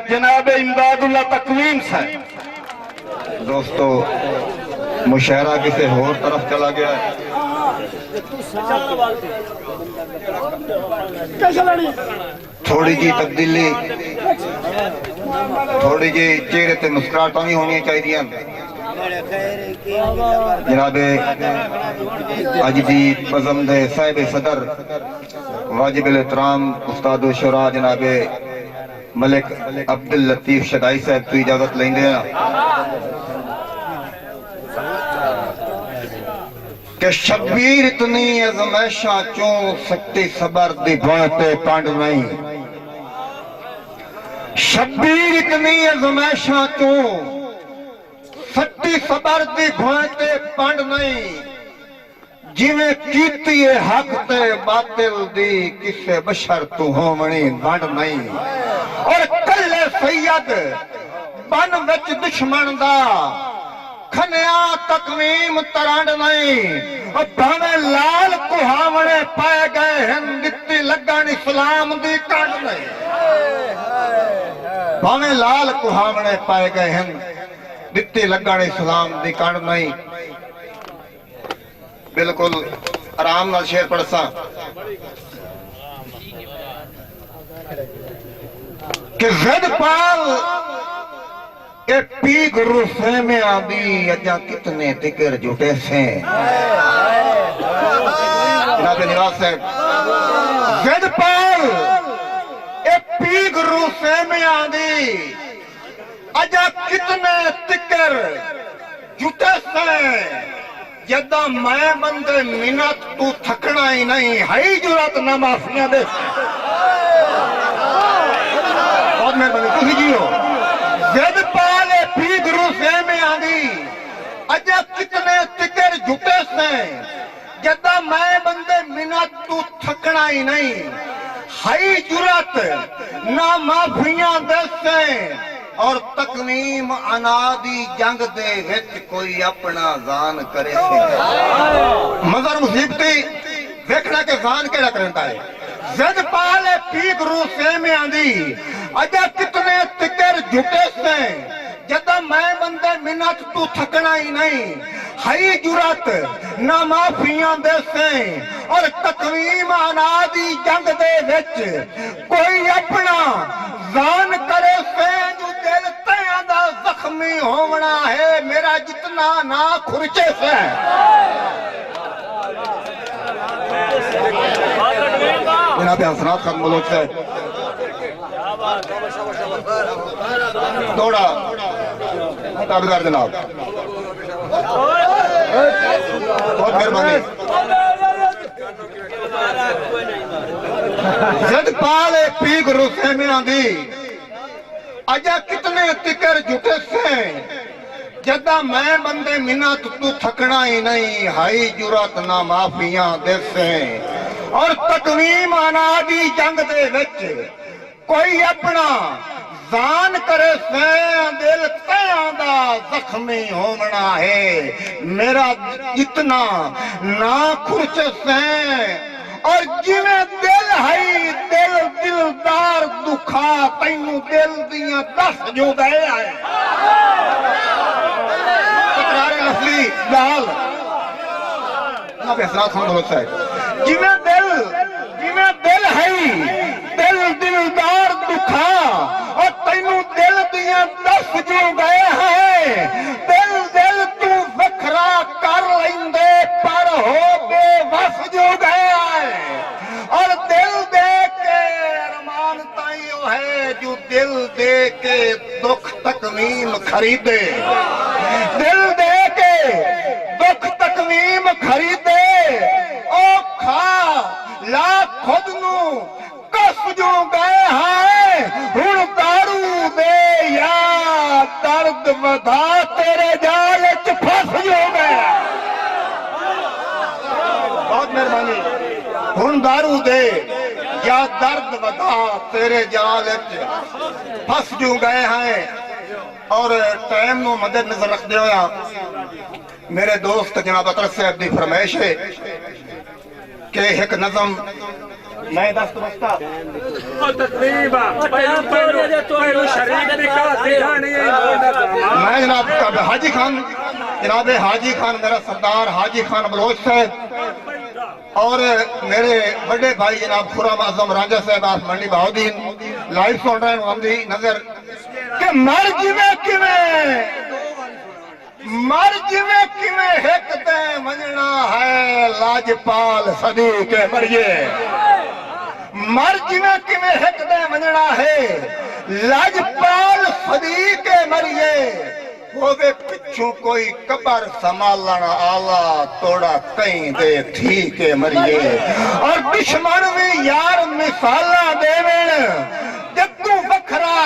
جناب امداد اللہ تقویم صاحب. دوستو مشاعرہ کسی اور طرف چلا گیا ہے. تھوڑی جی تبدیلی تھوڑی جی چہرے تے مسکراہٹاں بھی ہونی چاہیے. جناب اج دی بزم دے صاحب صدر واجب الاحترام استاد الشورا جناب ملک عبداللطیف شدائی صاحب تو اجازت لیندے ہیں کہ شبیر اتنی ازمیشاں چوں سکتی صبر دی بانتے پانڈ نہیں. شبیر اتنی ازمیشاں چوں سکتی صبر دی بانتے پانڈ نہیں. جویں کیتی حق تے باطل دی کسے بشر تو ہومنی بانڈ نہیں. اور کلے سید بن وچ دشمن دا کھنیا تقویم ترانڈ نہیں. اور بھاویں لال کوہاونے پائے گئے ہیں دتی لگن اسلام دی کانڈ نہیں. بھاویں لال کوہاونے پائے گئے ہیں دتی لگن اسلام دی کانڈ نہیں. بالکل آرام نال شعر پڑھساں کہ زد پال اے پی گرو سے میں آبی اجا کتنے تکر جھوٹے سے. جناب نواز صاحب زد پال اے پی گرو سے میں آبی اجا کتنے تکر جھوٹے سے. جدہ میں بندے منت تو تھکنا ہی نہیں ہائی جرات نہ معافیاں دے. بہت مہربانی تسی جیو. زد پالے پی گرو سے میں آگی اجا کتنے تکر جھوٹے سے. جدہ میں بندے منت تو تھکنا ہی نہیں ہائی جرات نہ معافیاں دے سے. اور تقویم انادی جنگ دے وچ کوئی اپنا زان کرے سے. مگر مصیبتی دیکھنا کہ زان کیڑا کرنتا ہے. زد پالے پی گرو سے میں آندی اجا کتنے تکر جھٹے سے. جدہ میں بندے منت تو تھکنا ہی نہیں ہائی جرات نہ معافیاں دے سے. اور تقویم انادی جنگ دے وچ کوئی اپنا زان کرے سے. دل تیاں دا زخمی ہونا ہے میرا جتنا نہ کھرچے سے. جناب حسنات خان ملوک سے دوڑا تابدار جناب بہت مہربانی. زد پالے پی گرو سے میں آندی اجا کتنے تکر جھٹے سے. جدہ میں بندے منت تو تھکنا ہی نہیں ہائی جرات نہ معافیاں دے سے. اور تقویم انادی جنگ دے وچ کوئی اپنا زان کرے سے. دل تیاں دا زخمی ہونا ہے میرا جتنا نہ کھرچ سے. اور جویں دل ہائی دل دلدار دکھا تینوں دل دیاں 10 جو گئے آئے. تکرار لفظی لال جناب حسنات خان ملوک صاحب جویں دل ہائی دل دلدار دکھا اور تینوں دل دیاں 10 جو گئے ہیں. دل دل تو وکھرا کر لیندے پر ہو بے وس جو گئے آئے. اور دل دے کے ارمان تائیو ہے جو دل دے کے دکھ تقویم خریدے. دل دے کے دکھ تقویم خریدے. او کھا لا خود نو کس جو گئے ہیں ہن دارو دے یا درد ودا تیرے جال وچ پھس جو گئے. بہت مہربانی. ہن دارو دے یا درد ودا تیرے جال وچ پھس جو گئے ہیں. اور ٹائم نو مدد نظر رکھ دے ہویا میرے دوست جناب اطرس صاحب دی فرمائش ہے کہ ایک نظم میں دست بستا میں جناب حاجی خان، جناب حاجی خان میرا سردار حاجی خان بلوچ صاحب اور میرے بڑے بھائی جناب خرم اعظم رانجہ صاحب آپ منڈی بہاؤدین لائیو سن رہے ہیں آمدی نظر کہ مر جویں کیویں مر جویں کیویں ہک تے منجنا ہے لاجپال صدیق مریے مر جویں کیویں ہک تے منجنا ہے لاجپال صدیق مریے ہوگے پچھوں کوئی قبر سنبھالن آلہ توڑا کہیں دے تھی کے مریے اور دشمن بھی یار مثالاں دیویں جدوں وکھرا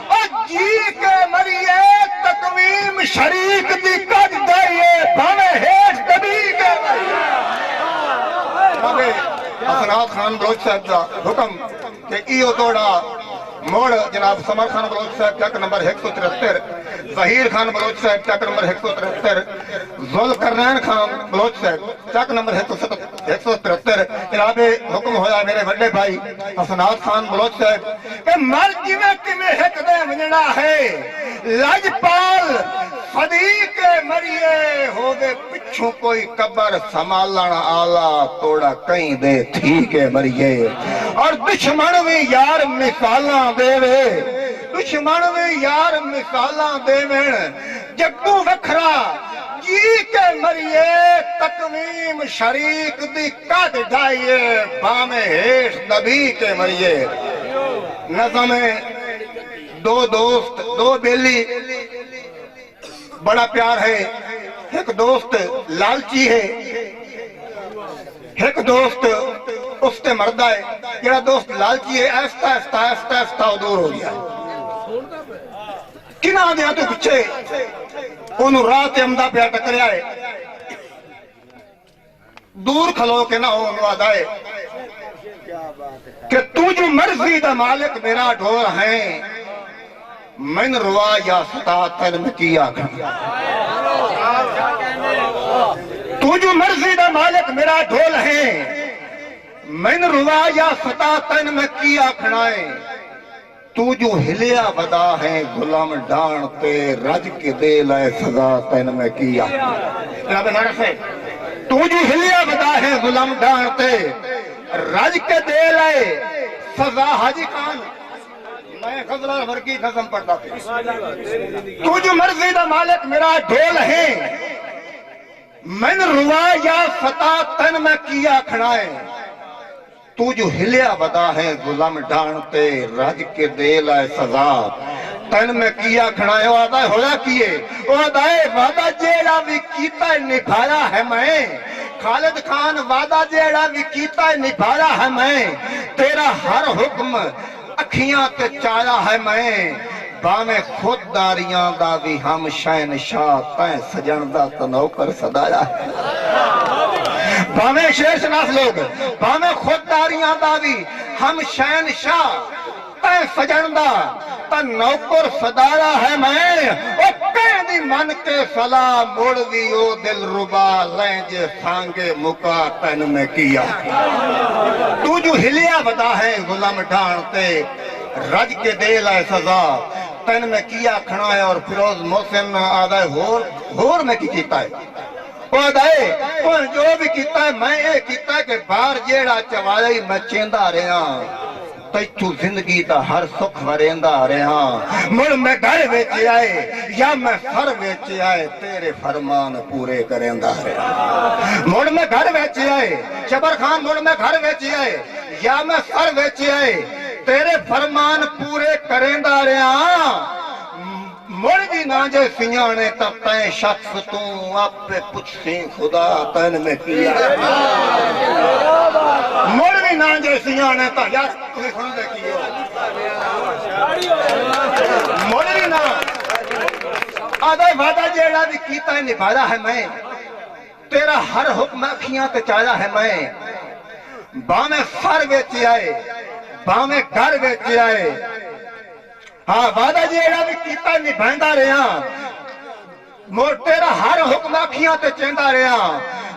اور جی کے مریے تقویم شریک دی کج دائیے بھاویں ہیٹھ دبی کے مریے حسنات خان بلوچ صاحب دا حکم کہ ایو توڑا موڑ جناب سمر خان بلوچ صاحب ٹک نمبر 173 ظہیر خان بلوچ صاحب ٹک نمبر 173 ذوالقرنین خان بلوچ صاحب ٹک نمبر 173 جناب حکم ہویا میرے بڑے بھائی حسنات خان بلوچ صاحب کہ مر جویں کیویں ہک دے ونجنا ہے لاجپال صدیق مریے ہوگے پچھوں کوئی قبر سنبھالن آلہ توڑا کہیں دے تھی کے مریے اور دشمن بھی یار مثالاں دے دشمن بھی یار مثالاں دے جگوں وکھرا جی کے مریے تقویم شریک دی کٹ ڈھائیے بامے ہیٹھ دبی کے مریے نظم دو دوست دو بیلی بڑا پیار ہے ایک دوست لالچی ہے ایک دوست اس تے مردہ ہے یہ دوست لالچی ہے ایستا ایستا ایستا ایستا دور ہو گیا کنہ دیا تو پچھے انہوں رات امدہ پہ ٹکریا ہے دور کھلو کے نہ ہو انہوں آدھائے کہ تو جو مرضی دا مالک میرا ڈھول ہیں من روا یا ستا تن میں کیا کھڑا تو جو مرضی دا مالک میرا ڈھول ہیں من روا یا ستا تن میں کیا کھڑائیں تو جو ہلیا بدا ہے غلام ڈان تے رج کے دے لائے سزا تین میں کیا جناب نعرہ سے تو جو ہلیا بدا ہے غلام ڈان تے رج کے دے لائے سزا حاجی خان میں غزلہ ورگی نظم پڑھتا تھا تو جو مرضی دا مالک میرا ڈھول ہے من روا یا ستا تن میں کیا کھڑائیں تو جو ہلیا بدا ہے غلام ڈانتے رج کے دے لائے سزا تن میں کیا کھڑائے وعدہ ہویا کیے وعدہ جیڑا بھی کیتا نبھایا ہے میں خالد خان وعدہ جیڑا بھی کیتا نبھایا ہے میں تیرا ہر حکم اکھیاں تے چایا ہے میں باویں خود داریاں دا بھی ہم شہن شاہ تین سجن دا تنوکر صدایا ہے باویں شیر شناس لوگ باویں خود داریاں دا بھی ہم شہن شاہ تین سجن دا تنوکر صدایا ہے میں او کہیں دی من کے سلام موڑ دی او دل ربا لینجے سانگے مکا تن میں کیا تو جو ہلیا بدا ہے غلام ڈھانتے رج کے دے لائے سزا تن میں کیا کھڑا ہے اور فیروز محسن آدھائے ہور میں کی کیتا ہے وہ آدھائے جو بھی کیتا ہے میں یہ کیتا ہے کہ بار جیڑا چوائی میں چیندہ رہا تیتو زندگی دا ہر سکھ وریندہ رہا مڑ میں گھر ویچے آئے یا میں سر ویچے آئے تیرے فرمان پورے کریندہ رہا مڑ میں گھر ویچے آئے شبر خان مڑ میں گھر ویچے آئے یا میں سر ویچے آئے تیرے فرمان پورے کریندہ رہا مڑ بھی نہ جے سیانے تب تین شخص تو آپ پہ پچھیں خدا تین میں کیا مڑ بھی نہ جے سیانے تب یار تمہیں سن دے کیے مڑ بھی نہ آدھائی وعدہ جیڑا بھی کیتا ہے نبھایا ہے میں تیرا ہر حکم اکھیاں تے چایا ہے میں باویں سر ویچے آئے باویں گھر ویچے آئے ہاں وعدہ جیڑا بھی کیتا نبھائندہ رہا مور تیرا ہر حکم اکھیاں تے چیندہ رہا